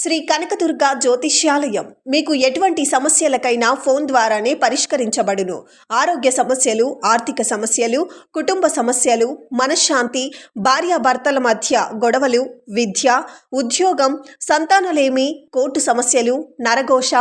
శ్రీ కనకదుర్గ జ్యోతిష్యాలయం మీకు ఎటువంటి సమస్యలకైనా ఫోన్ ద్వారానే పరిష్కరించబడును. ఆరోగ్య సమస్యలు, ఆర్థిక సమస్యలు, కుటుంబ సమస్యలు, మనశ్శాంతి, భార్యాభర్తల మధ్య గొడవలు, విద్య, ఉద్యోగం, సంతానలేమి, కోర్టు సమస్యలు, నరఘోష,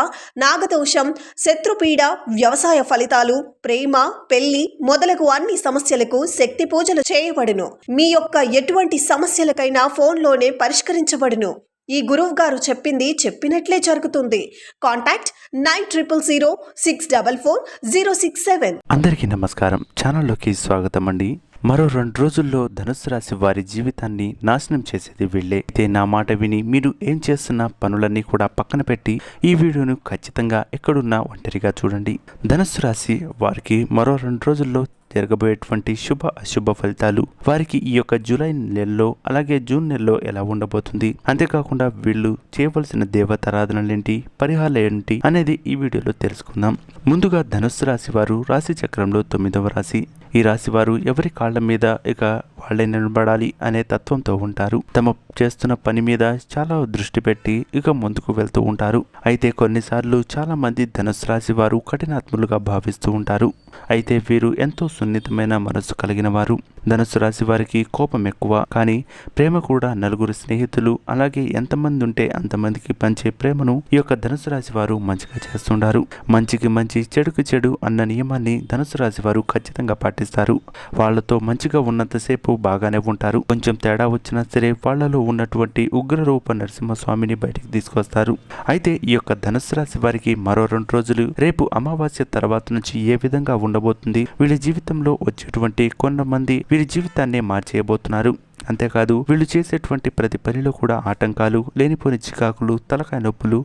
నాగదోషం, శత్రుపీడ, వ్యవసాయ ఫలితాలు, ప్రేమ, పెళ్లి మొదలగు అన్ని సమస్యలకు శక్తి పూజలు చేయబడును. మీ యొక్క ఎటువంటి సమస్యలకైనా ఫోన్లోనే పరిష్కరించబడును. ఈ గురువు గారు చెప్పింది చెప్పినట్లే జరుగుతుంది. కాంటాక్ట్ 9000644067. అందరికీ నమస్కారం. ఛానల్లోకి స్వాగతం అండి. మరో 2 రోజుల్లో ధనుసు రాశి వారి జీవితాన్ని నాశనం చేసేది వీళ్ళే. అయితే నా మాట విని మీరు ఏం చేస్తున్న పనులన్నీ కూడా పక్కన పెట్టి ఈ వీడియోను ఖచ్చితంగా ఎక్కడున్నా ఒంటరిగా చూడండి. ధనుసు రాశి వారికి మరో 2 రోజుల్లో జరగబోయేటువంటి శుభ అశుభ ఫలితాలు, వారికి ఈ యొక్క జూలై నెలలో అలాగే జూన్ నెలలో ఎలా ఉండబోతుంది, అంతేకాకుండా వీళ్ళు చేయవలసిన దేవతారాధనలేంటి, పరిహారాలు ఏంటి అనేది ఈ వీడియోలో తెలుసుకుందాం. ముందుగా ధనుస్సు రాశి వారు రాశి చక్రంలో 9వ రాశి. ఈ రాశి వారు ఎవరి కాళ్ల మీద ఇక వాళ్ళే నిలబడాలి అనే తత్వంతో ఉంటారు. తమ చేస్తున్న పని మీద చాలా దృష్టి పెట్టి ఇక ముందుకు వెళ్తూ ఉంటారు. అయితే కొన్నిసార్లు చాలా మంది ధనుస్సు రాశి వారు కఠినాత్ములుగా భావిస్తూ ఉంటారు. అయితే వీరు ఎంతో సున్నితమైన మనసు కలిగిన వారు. ధనుస్సు రాశి వారికి కోపం ఎక్కువ, కానీ ప్రేమ కూడా. నలుగురు స్నేహితులు అలాగే ఎంతమంది ఉంటే అంతమందికి పంచే ప్రేమను ఈ యొక్క ధనుస్సు రాశి వారు మంచిగా చేస్తుంటారు. మంచికి మంచి, చెడుకు చెడు అన్న నియమాన్ని ధనుస్సు రాశి వారు ఖచ్చితంగా పాటిస్తారు. వాళ్లతో మంచిగా ఉన్నంతసేపు బాగానే ఉంటారు. కొంచెం తేడా వచ్చినా సరే వాళ్లలో ఉన్నటువంటి ఉగ్రరూప నరసింహస్వామిని బయటికి తీసుకొస్తారు. అయితే ఈ యొక్క ధనుస్సు రాశి వారికి మరో 2 రోజులు, రేపు అమావాస్య తర్వాత నుంచి ఏ విధంగా ఉండబోతుంది, వీళ్ళ జీవితంలో వచ్చేటువంటి కొంతమంది వీరి జీవితాన్ని మార్చేయబోతున్నారు. అంతేకాదు వీళ్ళు చేసేటువంటి ప్రతి పనిలో కూడా ఆటంకాలు, లేనిపోని చికాకులు, తలకాయ నొప్పులు,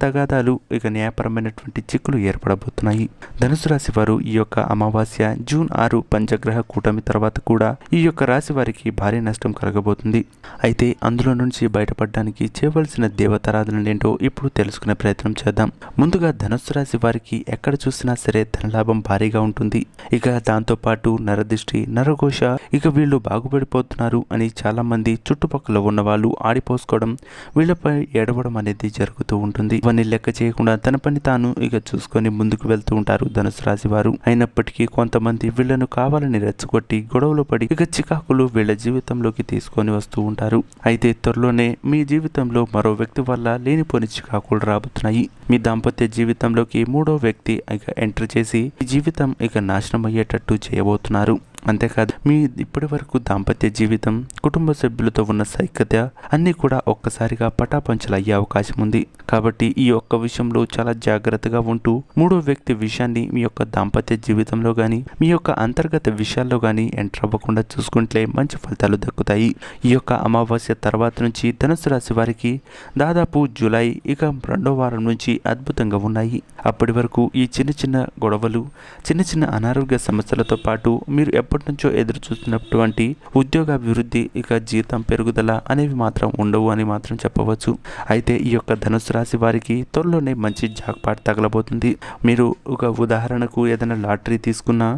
తగాదాలు, ఇక న్యాయపరమైనటువంటి చిక్కులు ఏర్పడబోతున్నాయి. ధనుసు రాశి వారు ఈ యొక్క అమావాస్య జూన్ 6 పంచగ్రహ కూటమి తర్వాత కూడా ఈ యొక్క రాశి వారికి భారీ నష్టం కలగబోతుంది. అయితే అందులో నుంచి బయటపడడానికి చేయవలసిన దేవతారాధనలేంటో ఇప్పుడు తెలుసుకునే ప్రయత్నం చేద్దాం. ముందుగా ధనుసు రాశి వారికి ఎక్కడ చూసినా సరే ధనలాభం భారీగా ఉంటుంది. ఇక దాంతో పాటు నరదిష్టి, నరఘోష, ఇక వీళ్ళు బాగుపడిపోతున్నారు అని చాలా మంది చుట్టుపక్కల ఉన్న వాళ్ళు ఆడిపోసుకోవడం, వీళ్లపై ఏడవడం అనేది జరుగుతూ ఉంటుంది. ఇవన్నీ లెక్క చేయకుండా తన పని తాను ఇక చూసుకొని ముందుకు వెళ్తూ ఉంటారు ధనుసు రాశి వారు. అయినప్పటికీ కొంతమంది వీళ్లను కావాలని రెచ్చగొట్టి గొడవలు పడి ఇక చికాకులు వీళ్ల జీవితంలోకి తీసుకొని వస్తూ ఉంటారు. అయితే త్వరలోనే మీ జీవితంలో మరో వ్యక్తి వల్ల లేనిపోని చికాకులు రాబోతున్నాయి. మీ దాంపత్య జీవితంలోకి 3వ వ్యక్తి ఇక ఎంటర్ చేసి ఈ జీవితం ఇక నాశనం అయ్యేటట్టు చేయబోతున్నారు. అంతేకాదు మీ ఇప్పటి వరకు దాంపత్య జీవితం, కుటుంబ సభ్యులతో ఉన్న సైక్యత అన్నీ కూడా ఒక్కసారిగా పటాపంచలు అయ్యే అవకాశం ఉంది. కాబట్టి ఈ ఒక్క విషయంలో చాలా జాగ్రత్తగా ఉంటూ 3వ వ్యక్తి విషయాన్ని మీ యొక్క దాంపత్య జీవితంలో గానీ, మీ యొక్క అంతర్గత విషయాల్లో గానీ ఎంటర్ అవ్వకుండా చూసుకుంటే మంచి ఫలితాలు దక్కుతాయి. ఈ యొక్క అమావాస్య తర్వాత నుంచి ధనుసు రాశి వారికి దాదాపు జూలై ఇక 2వ వారం నుంచి అద్భుతంగా ఉన్నాయి. అప్పటి వరకు ఈ చిన్న చిన్న గొడవలు, చిన్న చిన్న అనారోగ్య సమస్యలతో పాటు మీరు ఎప్పటి నుంచో ఎదురు చూస్తున్నటువంటి ఉద్యోగాభివృద్ధి, ఇక జీతం పెరుగుదల అనేవి మాత్రం ఉండవు అని మాత్రం చెప్పవచ్చు. అయితే ఈ యొక్క ధనుసు రాశి వారికి త్వరలోనే మంచి జాక్పాట్ తగలబోతుంది. మీరు ఒక ఉదాహరణకు ఏదైనా లాటరీ తీసుకున్నా,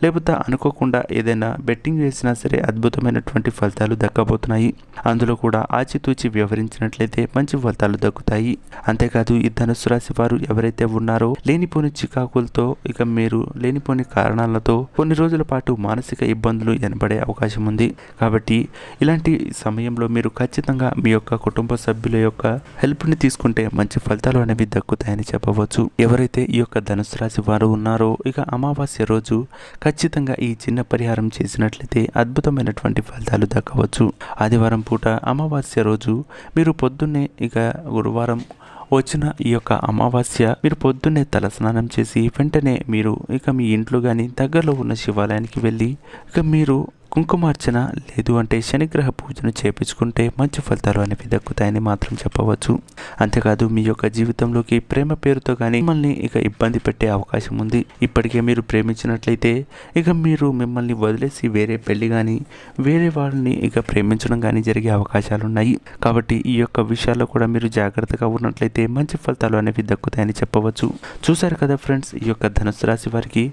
లేకపోతే అనుకోకుండా ఏదైనా బెట్టింగ్ వేసినా సరే అద్భుతమైనటువంటి ఫలితాలు దక్కబోతున్నాయి. అందులో కూడా ఆచితూచి వ్యవహరించినట్లయితే మంచి ఫలితాలు దక్కుతాయి. అంతేకాదు ఈ ధనుసు రాశి వారు ఎవరైతే ఉన్నారో లేనిపోని చికాకులతో, ఇక మీరు లేనిపోని కారణాలతో కొన్ని రోజుల పాటు మానసిక ఇబ్బందులు ఏర్పడే అవకాశం ఉంది. కాబట్టి ఇలాంటి సమయంలో మీరు ఖచ్చితంగా మీ యొక్క కుటుంబ సభ్యుల యొక్క హెల్ప్ని తీసుకుంటే మంచి ఫలితాలు అనేవి దక్కుతాయని చెప్పవచ్చు. ఎవరైతే ఈ యొక్క ధనుసు రాశి వారు ఉన్నారో ఇక అమావాస్య రోజు ఖచ్చితంగా ఈ చిన్న పరిహారం చేసినట్లయితే అద్భుతమైనటువంటి ఫలితాలు దక్కవచ్చు. ఆదివారం పూట అమావాస్య రోజు మీరు పొద్దున్నే, ఇక గురువారం వచ్చిన ఈ యొక్క అమావాస్య మీరు పొద్దున్నే తలస్నానం చేసి వెంటనే మీరు ఇక మీ ఇంట్లో కానీ దగ్గరలో ఉన్న శివాలయానికి వెళ్ళి ఇక మీరు కుంకుమార్చన లేదు అంటే శనిగ్రహ పూజను చేపించుకుంటే మంచి ఫలితాలు అనేవి దక్కుతాయని మాత్రం చెప్పవచ్చు. అంతేకాదు మీ యొక్క జీవితంలోకి ప్రేమ పేరుతో కానీ మిమ్మల్ని ఇక ఇబ్బంది పెట్టే అవకాశం ఉంది. ఇప్పటికే మీరు ప్రేమించినట్లయితే ఇక మీరు మిమ్మల్ని వదిలేసి వేరే పెళ్లి కానీ, వేరే వాళ్ళని ఇక ప్రేమించడం కానీ జరిగే అవకాశాలు ఉన్నాయి. కాబట్టి ఈ యొక్క విషయాల్లో కూడా మీరు జాగ్రత్తగా ఉన్నట్లయితే మంచి ఫలితాలు అనేవి దక్కుతాయని చెప్పవచ్చు. చూశారు కదా ఫ్రెండ్స్, ఈ యొక్క ధనుసు రాశి వారికి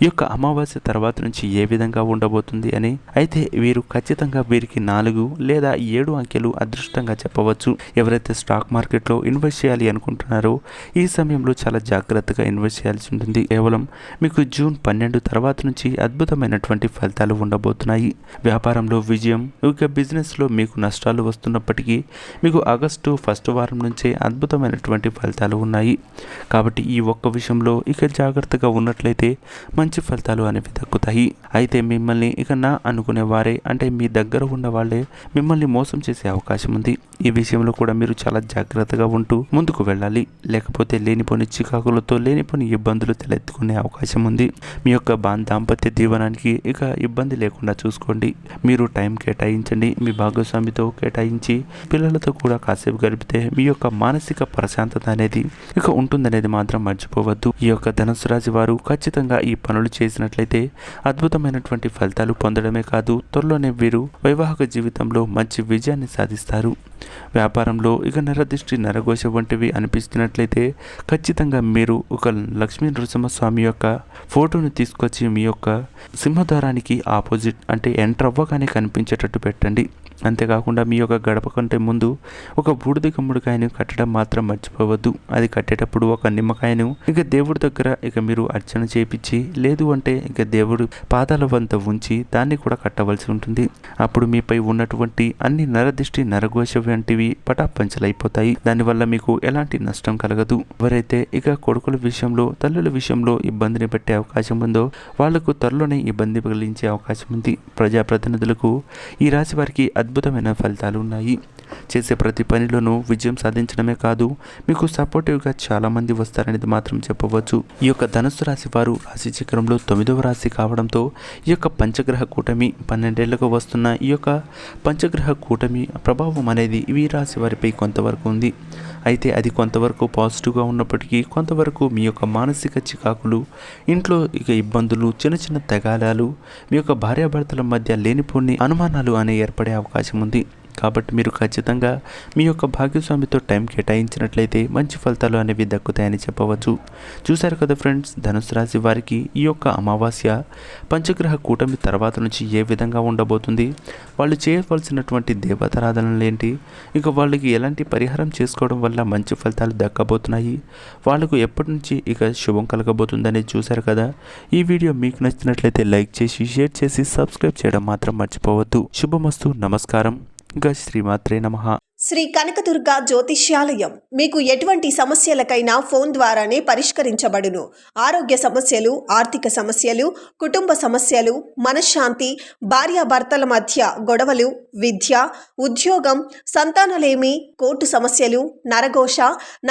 ఈ యొక్క అమావాస్య తర్వాత నుంచి ఏ విధంగా ఉండబోతుంది అని. అయితే వీరు ఖచ్చితంగా వీరికి 4 లేదా 7 అంకెలు అదృష్టంగా చెప్పవచ్చు. ఎవరైతే స్టాక్ మార్కెట్లో ఇన్వెస్ట్ చేయాలి అనుకుంటున్నారో ఈ సమయంలో చాలా జాగ్రత్తగా ఇన్వెస్ట్ చేయాల్సి ఉంటుంది. కేవలం మీకు జూన్ 12 తర్వాత నుంచి అద్భుతమైనటువంటి ఫలితాలు ఉండబోతున్నాయి. వ్యాపారంలో విజయం, ఇక బిజినెస్లో మీకు నష్టాలు వస్తున్నప్పటికీ మీకు ఆగస్టు 1వ వారం నుంచే అద్భుతమైనటువంటి ఫలితాలు ఉన్నాయి. కాబట్టి ఈ ఒక్క విషయంలో ఇక జాగ్రత్తగా ఉన్నట్లయితే మంచి ఫలితాలు అనేవి దక్కుతాయి. అయితే మిమ్మల్ని ఇక నా అనుకునే వారే, అంటే మీ దగ్గర ఉన్న వాళ్ళే మిమ్మల్ని మోసం చేసే అవకాశం ఉంది. ఈ విషయంలో కూడా మీరు చాలా జాగ్రత్తగా ఉంటూ ముందుకు వెళ్ళాలి. లేకపోతే లేనిపోని చికాకులతో లేనిపోని ఇబ్బందులు తలెత్తుకునే అవకాశం ఉంది. మీ యొక్క దాంపత్య జీవనానికి ఇక ఇబ్బంది లేకుండా చూసుకోండి. మీరు టైం కేటాయించండి. మీ భాగస్వామితో కేటాయించి పిల్లలతో కూడా కాసేపు గడిపితే మీ యొక్క మానసిక ప్రశాంతత అనేది ఇక ఉంటుందనేది మాత్రం మర్చిపోవద్దు. ఈ యొక్క ధనుసు రాశి వారు ఖచ్చితంగా ఈ పనులు చేసినట్లయితే అద్భుతమైనటువంటి ఫలితాలు పొందడమే కాదు, త్వరలోనే వీరు వైవాహిక జీవితంలో మంచి విజయాన్ని సాధిస్తారు. వ్యాపారంలో ఇక నరదృష్టి, నరఘోష వంటివి అనిపిస్తున్నట్లయితే ఖచ్చితంగా మీరు ఒక లక్ష్మీ నరసింహస్వామి యొక్క ఫోటోను తీసుకొచ్చి మీ యొక్క సింహద్వారానికి ఆపోజిట్, అంటే ఎంటర్ అవ్వగానే కనిపించేటట్టు పెట్టండి. అంతేకాకుండా మీ యొక్క గడప కంటే ముందు ఒక బూడిద గుమ్మడికాయను కట్టడం మాత్రం మర్చిపోవద్దు. అది కట్టేటప్పుడు ఒక నిమ్మకాయను ఇక దేవుడి దగ్గర ఇక మీరు అర్చన చేపించి, లేదు అంటే ఇక దేవుడి పాదాల వద్ద ఉంచి దాన్ని కూడా కట్టవలసి ఉంటుంది. అప్పుడు మీపై ఉన్నటువంటి అన్ని నరదిష్టి, నరఘోష వంటివి పటాపంచలైపోతాయి. దానివల్ల మీకు ఎలాంటి నష్టం కలగదు. ఎవరైతే ఇక కొడుకుల విషయంలో, తల్లుల విషయంలో ఇబ్బందిని పెట్టే అవకాశం ఉందో వాళ్లకు త్వరలోనే ఇబ్బంది కలిగించే అవకాశం ఉంది. ప్రజాప్రతినిధులకు ఈ రాశి వారికి అద్భుతమైన ఫలితాలు ఉన్నాయి. చేసే ప్రతి పనిలోనూ విజయం సాధించడమే కాదు, మీకు సపోర్టివ్గా చాలామంది వస్తారనేది మాత్రం చెప్పవచ్చు. ఈ యొక్క ధనుస్సు రాశి వారు రాశి చక్రంలో 9వ రాశి కావడంతో ఈ యొక్క పంచగ్రహ కూటమి 12 ఏళ్లకు వస్తున్న ఈ యొక్క పంచగ్రహ కూటమి ప్రభావం అనేది ఈ రాశి వారిపై కొంతవరకు ఉంది. అయితే అది కొంతవరకు పాజిటివ్గా ఉన్నప్పటికీ కొంతవరకు మీ యొక్క మానసిక చికాకులు, ఇంట్లో ఇక ఇబ్బందులు, చిన్న చిన్న తగాదాలు, మీ యొక్క భార్యాభర్తల మధ్య లేనిపోని అనుమానాలు అనేవి ఏర్పడే అవకాశం ఉంది. కాబట్టి మీరు ఖచ్చితంగా మీ యొక్క భాగ్యస్వామితో టైం కేటాయించినట్లయితే మంచి ఫలితాలు అనేవి దక్కుతాయని చెప్పవచ్చు. చూశారు కదా ఫ్రెండ్స్, ధనుసు రాశి వారికి ఈ యొక్క అమావాస్య పంచగ్రహ కూటమి తర్వాత నుంచి ఏ విధంగా ఉండబోతుంది, వాళ్ళు చేయవలసినటువంటి దేవతారాధనలు ఏంటి, ఇక వాళ్ళకి ఎలాంటి పరిహారం చేసుకోవడం వల్ల మంచి ఫలితాలు దక్కబోతున్నాయి, వాళ్ళకు ఎప్పటి నుంచి ఇక శుభం కలగబోతుందనేది చూశారు కదా. ఈ వీడియో మీకు నచ్చినట్లయితే లైక్ చేసి, షేర్ చేసి, సబ్స్క్రైబ్ చేయడం మాత్రం మర్చిపోవద్దు. శుభమస్తు. నమస్కారం. శ్రీమాత్రే నమః. శ్రీ కనకదుర్గ జ్యోతిష్యాలయం మీకు ఎటువంటి సమస్యలకైనా ఫోన్ ద్వారానే పరిష్కరించబడును. ఆరోగ్య సమస్యలు, ఆర్థిక సమస్యలు, కుటుంబ సమస్యలు, మనశ్శాంతి, భార్యాభర్తల మధ్య గొడవలు, విద్య, ఉద్యోగం, సంతానలేమి, కోర్టు సమస్యలు, నరఘోష,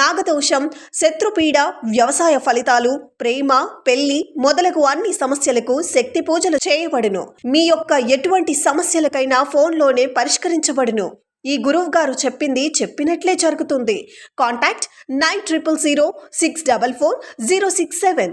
నాగదోషం, శత్రుపీడ, వ్యవసాయ ఫలితాలు, ప్రేమ, పెళ్లి మొదలగు అన్ని సమస్యలకు శక్తి పూజలు చేయబడును. మీ యొక్క ఎటువంటి సమస్యలకైనా ఫోన్లోనే పరిష్కరించబడును. ఈ గురువు గారు చెప్పింది చెప్పినట్లే జరుగుతుంది. కాంటాక్ట్ 9000 644 067.